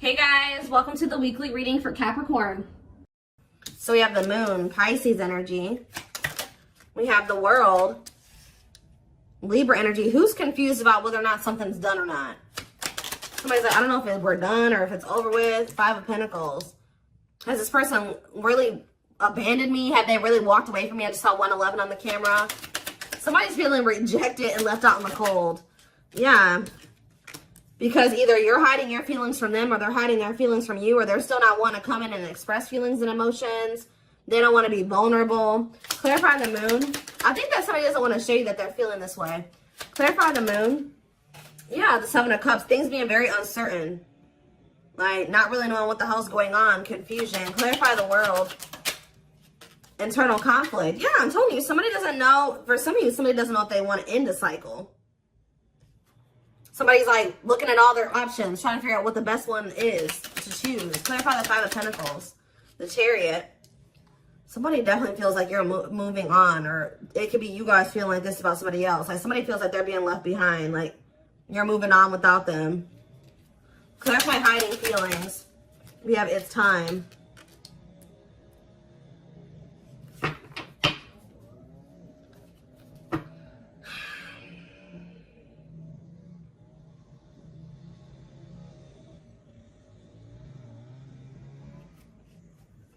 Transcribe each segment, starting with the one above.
Hey guys, welcome to the weekly reading for Capricorn. So we have the moon, Pisces energy. We have the world, Libra energy. Who's confused about whether or not something's done or not? Somebody's like, I don't know if we're done or if it's over with. Five of Pentacles. Has this person really abandoned me? Have they really walked away from me? I just saw 111 on the camera. Somebody's feeling rejected and left out in the cold. Yeah. Because either you're hiding your feelings from them or they're hiding their feelings from you, or they're still not wanting to come in and express feelings and emotions. They don't want to be vulnerable. Clarify the moon. I think that somebody doesn't want to show you that they're feeling this way. Clarify the moon. Yeah, the Seven of Cups. Things being very uncertain. Like, not really knowing what the hell's going on. Confusion. Clarify the world. Internal conflict. Yeah, I'm telling you, somebody doesn't know. For some of you, somebody doesn't know if they want to end a cycle. Somebody's like looking at all their options, trying to figure out what the best one is to choose. Clarify the Five of Pentacles. The Chariot. Somebody definitely feels like you're moving on, or it could be you guys feeling like this about somebody else. Like somebody feels like they're being left behind, like you're moving on without them. Clarify hiding feelings. We have it's time.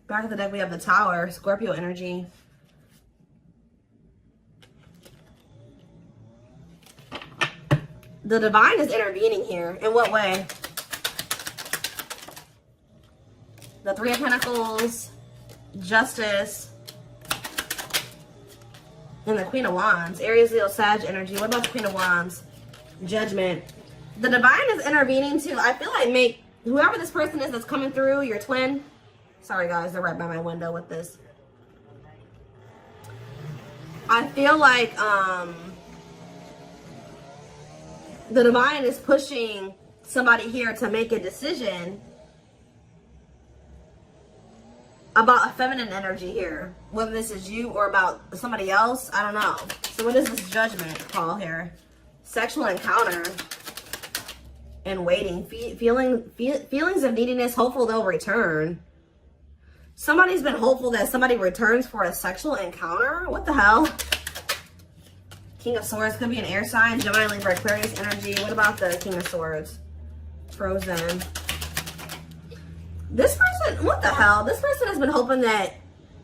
Back of the deck, we have the Tower, Scorpio energy. The Divine is intervening here. In what way? The Three of Pentacles, Justice, and the Queen of Wands. Aries, Leo, Sag energy. What about the Queen of Wands? Judgment. The Divine is intervening too. I feel like whoever this person is that's coming through, your twin. Sorry guys, they're right by my window with this. I feel like the Divine is pushing somebody here to make a decision about a feminine energy here. Whether this is you or about somebody else, I don't know. So what is this Judgment call here? Sexual encounter and waiting. Feelings of neediness, hopeful they'll return. Somebody's been hopeful that somebody returns for a sexual encounter. What the hell? King of Swords could be an air sign. Gemini, Libra, Aquarius energy. What about the King of Swords? Frozen. This person, what the hell? This person has been hoping that...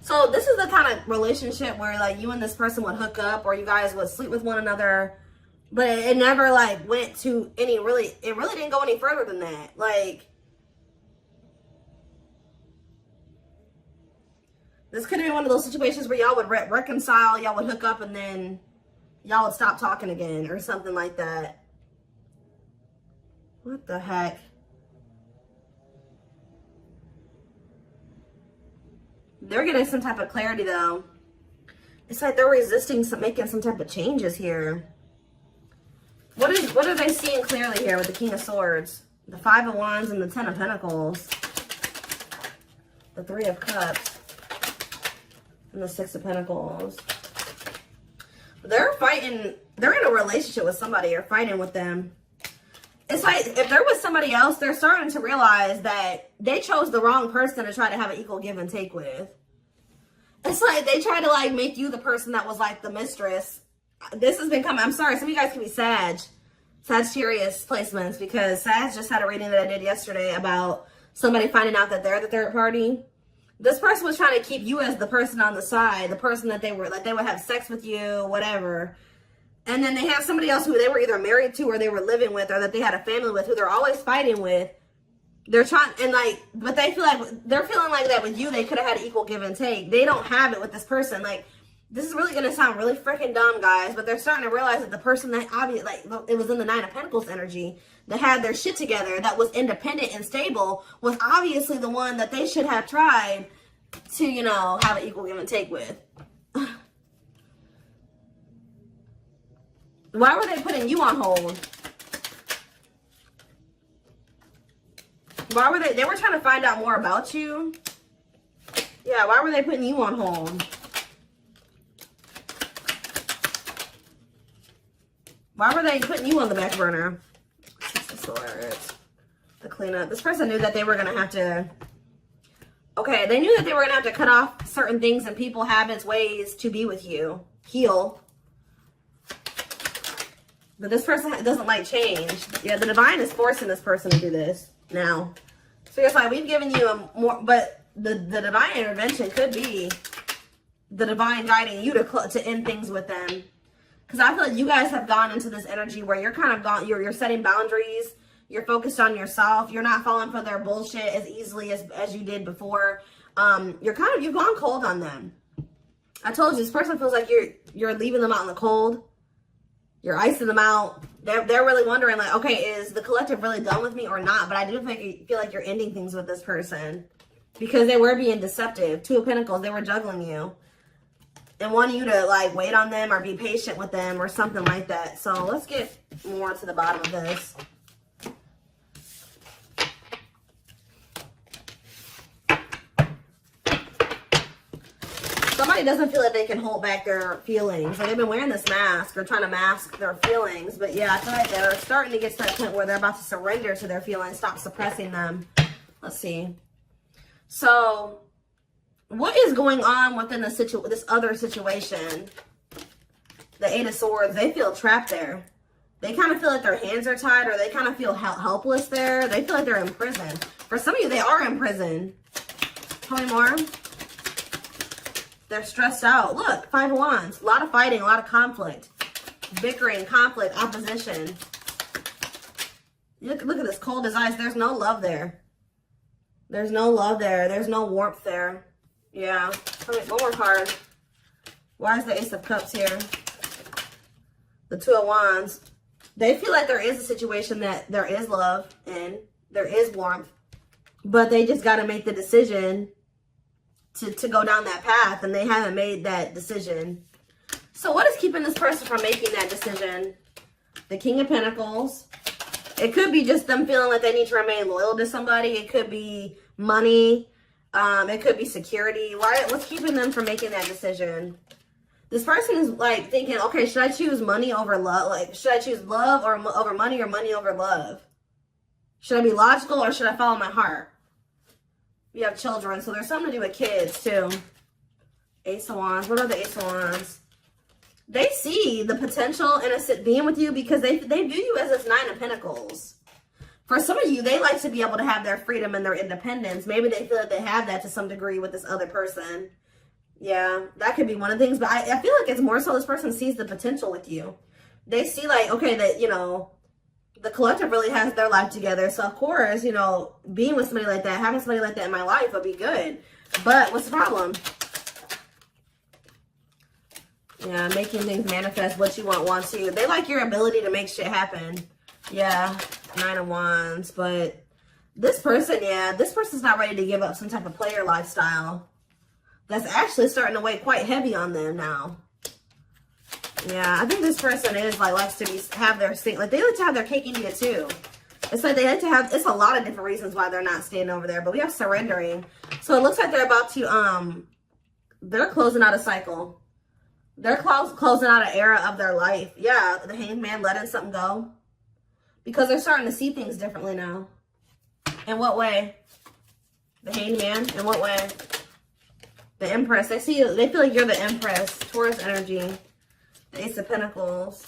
So this is the kind of relationship where like you and this person would hook up or you guys would sleep with one another. But it never like went to any really... It really didn't go any further than that. Like... This could have been one of those situations where y'all would reconcile, y'all would hook up, and then y'all would stop talking again or something like that. What the heck? They're getting some type of clarity, though. It's like they're resisting making some type of changes here. What are they seeing clearly here with the King of Swords? The Five of Wands and the Ten of Pentacles. The Three of Cups. And the Six of Pentacles. They're fighting. They're in a relationship with somebody or fighting with them. It's like if there was somebody else, they're starting to realize that they chose the wrong person to try to have an equal give and take with. It's like they try to like make you the person that was like the mistress. This has been coming. I'm sorry. Some of you guys can be Sagittarius placements because Sag just had a reading that I did yesterday about somebody finding out that they're the third party. This person was trying to keep you as the person on the side, the person that they were, like they would have sex with you, whatever. And then they have somebody else who they were either married to or they were living with or that they had a family with who they're always fighting with. They're trying, and like, but they feel like, they're feeling like that with you, they could have had an equal give and take. They don't have it with this person. Like, this is really going to sound really freaking dumb, guys, but they're starting to realize that the person that obviously, like, it was in the Nine of Pentacles energy that had their shit together, that was independent and stable, was obviously the one that they should have tried to, you know, have an equal give and take with. Why were they putting you on hold? Why were they were trying to find out more about you? Yeah, why were they putting you on hold? Why were they putting you on the back burner? Six of Swords. The clean up. This person knew that they were going to have to... Okay, they knew that they were going to have to cut off certain things and people, habits, ways to be with you. Heal. But this person doesn't like change. Yeah, the divine is forcing this person to do this now. So it's like, we've given you a more... But the divine intervention could be the divine guiding you to end things with them. Because I feel like you guys have gone into this energy where you're kind of gone... You're setting boundaries. You're focused on yourself. You're not falling for their bullshit as easily as you did before. You've gone cold on them. I told you, this person feels like you're leaving them out in the cold. You're icing them out. They're really wondering, like, okay, is the collective really done with me or not? But I do feel like you're ending things with this person because they were being deceptive. Two of Pentacles, they were juggling you and wanting you to, like, wait on them or be patient with them or something like that. So let's get more to the bottom of this. Somebody doesn't feel like they can hold back their feelings. Like they've been wearing this mask or trying to mask their feelings. But yeah, I feel like they're starting to get to that point where they're about to surrender to their feelings, stop suppressing them. Let's see. So what is going on within this other situation? The Eight of Swords, they feel trapped there. They kind of feel like their hands are tied, or they kind of feel helpless there. They feel like they're in prison. For some of you, they are in prison. Tell me more. They're stressed out. Look, Five of Wands. A lot of fighting, a lot of conflict. Bickering, conflict, opposition. Look at this cold as ice. There's no love there. There's no love there. There's no warmth there. Yeah. One more card. Why is the Ace of Cups here? The Two of Wands. They feel like there is a situation that there is love and there is warmth. But they just got to make the decision to go down that path, and they haven't made that decision. So what is keeping this person from making that decision? The King of Pentacles. It could be just them feeling like they need to remain loyal to somebody. It could be money. It could be security. What's keeping them from making that decision? This person is like thinking, okay, should I choose money over love? Like, should I choose love over money or money over love? Should I be logical or should I follow my heart? We have children, so there's something to do with kids, too. Ace of Wands. What are the Ace of Wands? They see the potential in being with you because they view you as this Nine of Pentacles. For some of you, they like to be able to have their freedom and their independence. Maybe they feel like they have that to some degree with this other person. Yeah, that could be one of the things. But I feel like it's more so this person sees the potential with you. They see, like, okay, that, you know, the collective really has their life together. So, of course, you know, being with somebody like that, having somebody like that in my life would be good. But what's the problem? Yeah, making things manifest what you want to. They like your ability to make shit happen. Yeah, Nine of Wands. But this person, yeah, this person's not ready to give up some type of player lifestyle. That's actually starting to weigh quite heavy on them now. Yeah, I think this person is like likes to have their thing. Like they like to have their cake and eat it too. It's like they like to have. It's a lot of different reasons why they're not staying over there. But we have surrendering. So it looks like they're about to they're closing out a cycle. They're closing out an era of their life. Yeah, the Hanged Man letting something go because they're starting to see things differently now. In what way? The Hanged Man. In what way? The Empress. They feel like you're the Empress. Taurus energy. The Ace of Pentacles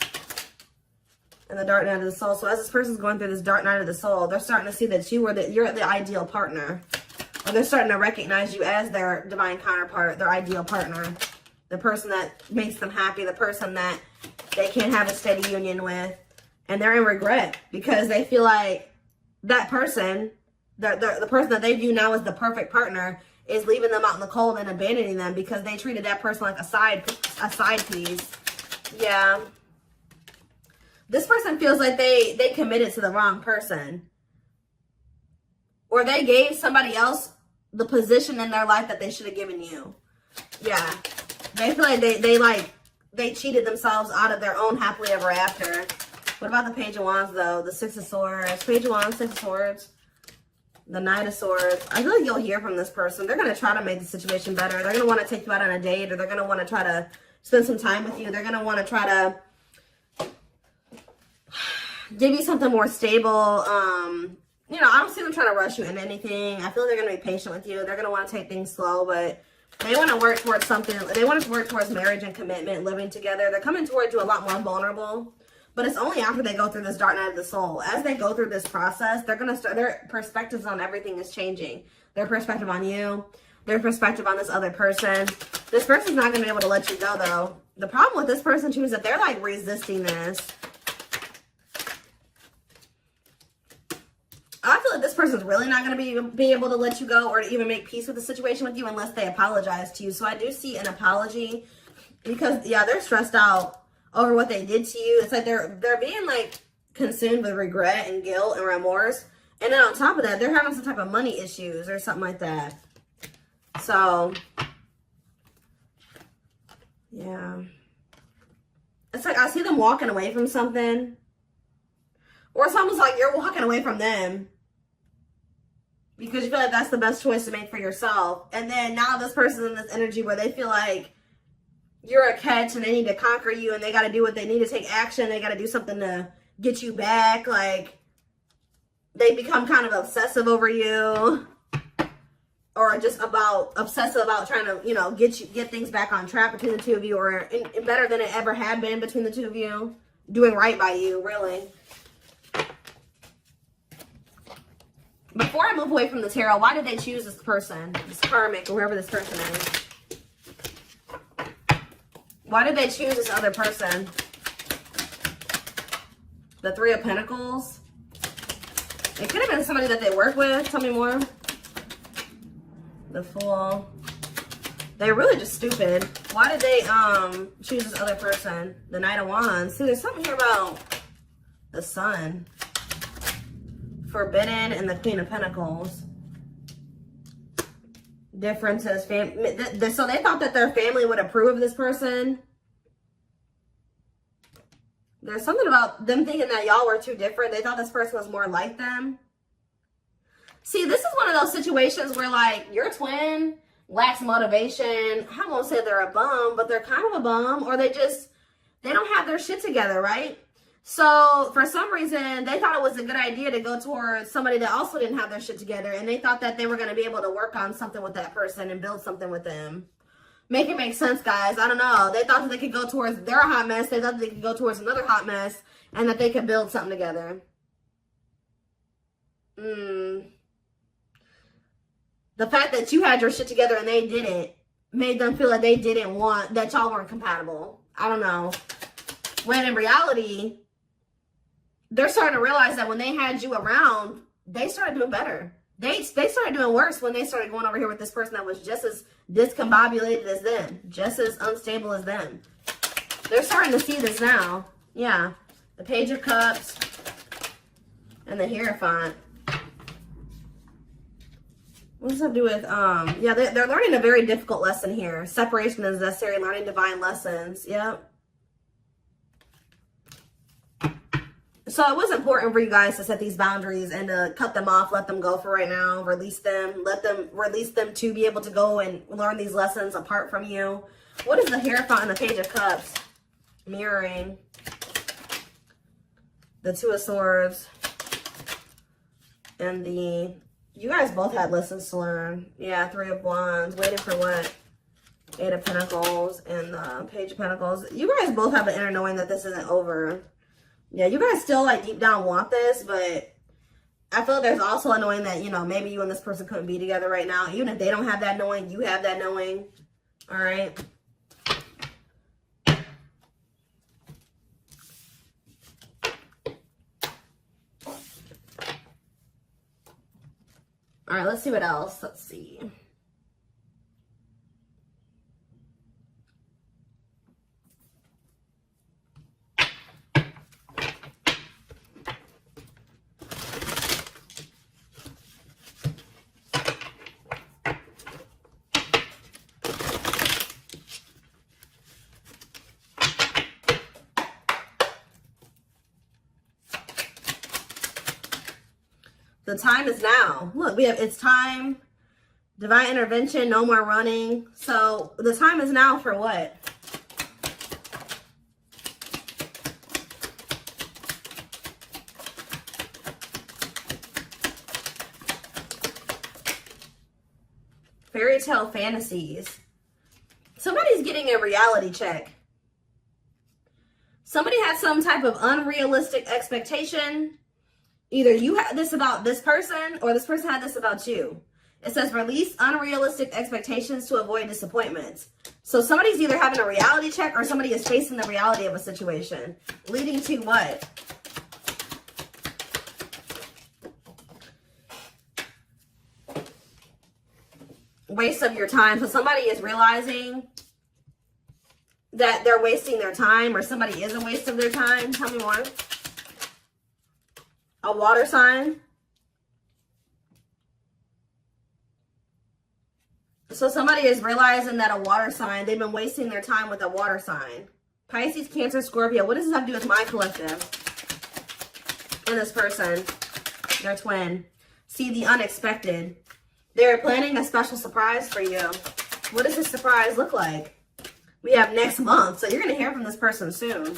and the Dark Night of the Soul. So as this person's going through this Dark Night of the Soul, they're starting to see that you're the ideal partner. Or they're starting to recognize you as their divine counterpart, their ideal partner. The person that makes them happy, the person that they can have a steady union with. And they're in regret because they feel like that person, the person that they view now as the perfect partner, is leaving them out in the cold and abandoning them because they treated that person like a side piece. Yeah. This person feels like they committed to the wrong person. Or they gave somebody else the position in their life that they should have given you. Yeah. They feel like they cheated themselves out of their own happily ever after. What about the Page of Wands though? The Six of Swords. Page of Wands, Six of Swords. The Knight of Swords. I feel like you'll hear from this person. They're going to try to make the situation better. They're going to want to take you out on a date, or they're going to want to try to spend some time with you. They're going to want to try to give you something more stable, you know, I don't see them trying to rush you into anything. I feel they're going to be patient with you. They're going to want to take things slow, but they want to work towards something. They want to work towards marriage and commitment, living together. They're coming towards you a lot more vulnerable, but it's only after they go through this dark night of the soul. As they go through this process, they're going to start, their perspectives on everything is changing. Their perspective on you, their perspective on this other person. This person's not going to be able to let you go, though. The problem with this person, too, is that they're, like, resisting this. I feel like this person's really not going to be able to let you go or to even make peace with the situation with you unless they apologize to you. So I do see an apology because, yeah, they're stressed out over what they did to you. It's like they're being, like, consumed with regret and guilt and remorse. And then on top of that, they're having some type of money issues or something like that. So, yeah. It's like I see them walking away from something. Or it's almost like you're walking away from them because you feel like that's the best choice to make for yourself. And then now this person's in this energy where they feel like you're a catch and they need to conquer you and they got to do what they need to take action. They got to do something to get you back. Like, they become kind of obsessive over you or just obsessive about trying to, you know, get things back on track between the two of you or better than it ever had been between the two of you. Doing right by you, really. Before I move away from the tarot, why did they choose this person? This karmic, or whoever this person is. Why did they choose this other person? The Three of Pentacles. It could have been somebody that they work with. Tell me more. The Fool. They're really just stupid. Why did they choose this other person? The Knight of Wands. See, there's something here about the Sun. Forbidden and the Queen of Pentacles. Differences. So they thought that their family would approve of this person. There's something about them thinking that y'all were too different. They thought this person was more like them. See, this is one of those situations where, like, your twin lacks motivation. I won't say they're a bum, but they're kind of a bum. Or they don't have their shit together, right? So, for some reason, they thought it was a good idea to go towards somebody that also didn't have their shit together. And they thought that they were going to be able to work on something with that person and build something with them. Make it make sense, guys. I don't know. They thought that they could go towards their hot mess. They thought that they could go towards another hot mess. And that they could build something together. The fact that you had your shit together and they didn't made them feel like they didn't want, that y'all weren't compatible. I don't know. When in reality, they're starting to realize that when they had you around, they started doing better. They started doing worse when they started going over here with this person that was just as discombobulated as them. Just as unstable as them. They're starting to see this now. Yeah. The Page of Cups. And the Hierophant. What does that have to do with, yeah, they're learning a very difficult lesson here. Separation is necessary, learning divine lessons. Yep. So it was important for you guys to set these boundaries and to cut them off, let them go for right now, release them, release them to be able to go and learn these lessons apart from you. What is the Hierophant and the Page of Cups? Mirroring. The Two of Swords. And the, you guys both had lessons to learn. Yeah, Three of Wands. Waiting for what? Eight of Pentacles and the Page of Pentacles. You guys both have the inner knowing that this isn't over. Yeah, you guys still, like, deep down want this, but I feel there's also a knowing that, you know, maybe you and this person couldn't be together right now. Even if they don't have that knowing, you have that knowing. All right. All right, let's see what else. Let's see. The time is now. Look, we have, it's time, divine intervention, no more running. So the time is now for what? Fairy tale fantasies. Somebody's getting a reality check. Somebody had some type of unrealistic expectation. Either you had this about this person or this person had this about you. It says release unrealistic expectations to avoid disappointments. So somebody's either having a reality check or somebody is facing the reality of a situation. Leading to what? Waste of your time. So somebody is realizing that they're wasting their time, or somebody is a waste of their time. Tell me more. A water sign. So somebody is realizing that a water sign, they've been wasting their time with a water sign. Pisces, Cancer, Scorpio. What does this have to do with my collective? And this person, their twin. See the unexpected. They're planning a special surprise for you. What does this surprise look like? We have next month, so you're going to hear from this person soon.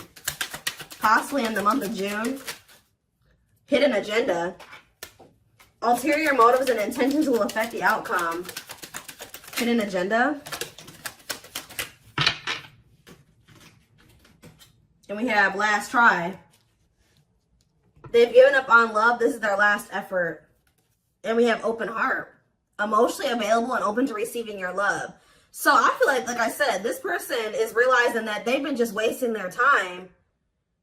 Possibly in the month of June. Hidden agenda. Ulterior motives and intentions will affect the outcome. Hidden agenda. And we have last try. They've given up on love. This is their last effort. And we have open heart. Emotionally available and open to receiving your love. So I feel like I said, this person is realizing that they've been just wasting their time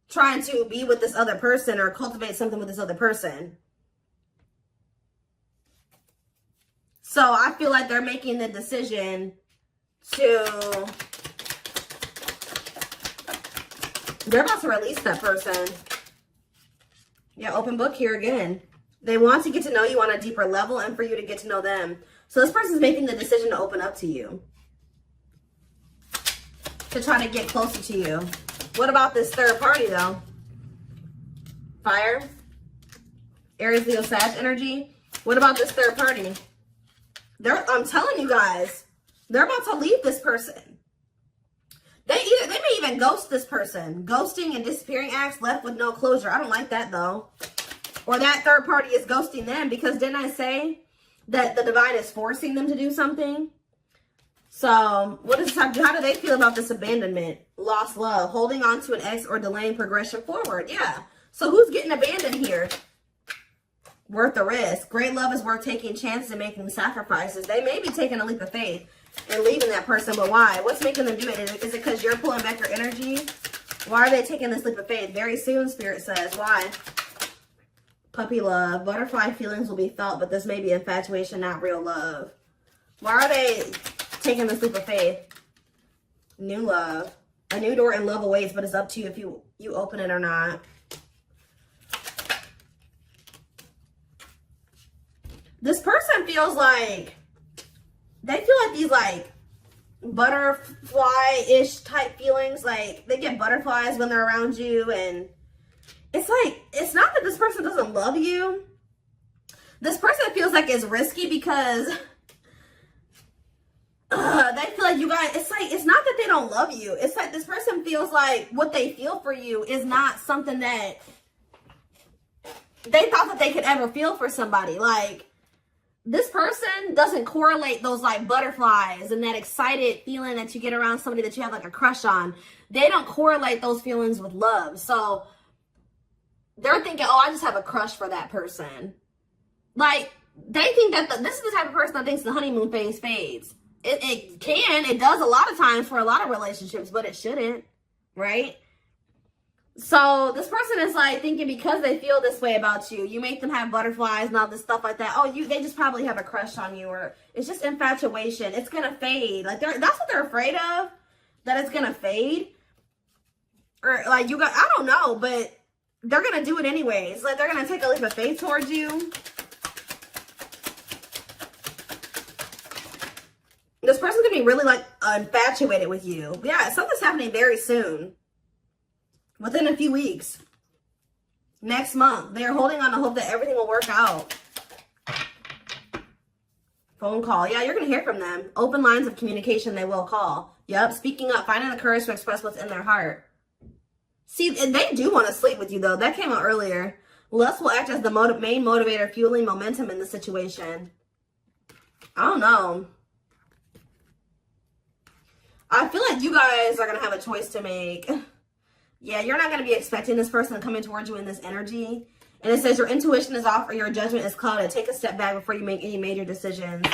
trying to be with this other person or cultivate something with this other person. So I feel like they're making the decision to, they're about to release that person. Yeah, open book here again. They want to get to know you on a deeper level and for you to get to know them. So this person's making the decision to open up to you. To try to get closer to you. What about this third party though? Fire. Aries, Leo, Sag energy. What about this third party? I'm telling you guys, they're about to leave this person. They may even ghost this person. Ghosting and disappearing acts, left with no closure. I don't like that though. Or that third party is ghosting them, because didn't I say that the divine is forcing them to do something? So what does this have to do? How do they feel about this abandonment? Lost love, holding on to an ex, or delaying progression forward. Yeah. So who's getting abandoned here? Worth the risk. Great love is worth taking chances and making sacrifices. They may be taking a leap of faith and leaving that person, but why? What's making them do it? Is it because you're pulling back your energy? Why are they taking this leap of faith? Very soon, Spirit says. Why? Puppy love. Butterfly feelings will be felt, but this may be infatuation, not real love. Why are they taking this leap of faith? New love. A new door and love awaits, but it's up to you if you open it or not. This person feels like, they feel like these like butterfly-ish type feelings. Like they get butterflies when they're around you, and it's like, it's not that this person doesn't love you. This person feels like it's risky because they feel like you guys, it's not that they don't love you. It's like this person feels like what they feel for you is not something that they thought that they could ever feel for somebody. Like, this person doesn't correlate those like butterflies and that excited feeling that you get around somebody that you have like a crush on. They don't correlate those feelings with love. So they're thinking, oh, I just have a crush for that person. Like, they think that this is the type of person that thinks the honeymoon phase fades. It does a lot of times for a lot of relationships, but it shouldn't, right? So this person is like thinking because they feel this way about you, you make them have butterflies and all this stuff like that. Oh, they just probably have a crush on you, or it's just infatuation. It's gonna fade. Like that's what they're afraid of, that it's gonna fade. Or like I don't know, but they're gonna do it anyways. Like they're gonna take a leap of faith towards you. This person's gonna be really like infatuated with you. Yeah, something's happening very soon. Within a few weeks. Next month. They're holding on to hope that everything will work out. Phone call. Yeah, you're going to hear from them. Open lines of communication, they will call. Yep, speaking up, finding the courage to express what's in their heart. See, they do want to sleep with you, though. That came out earlier. Lust will act as the main motivator, fueling momentum in the situation. I don't know. I feel like you guys are going to have a choice to make. Yeah, you're not going to be expecting this person coming towards you in this energy. And it says your intuition is off or your judgment is clouded. Take a step back before you make any major decisions.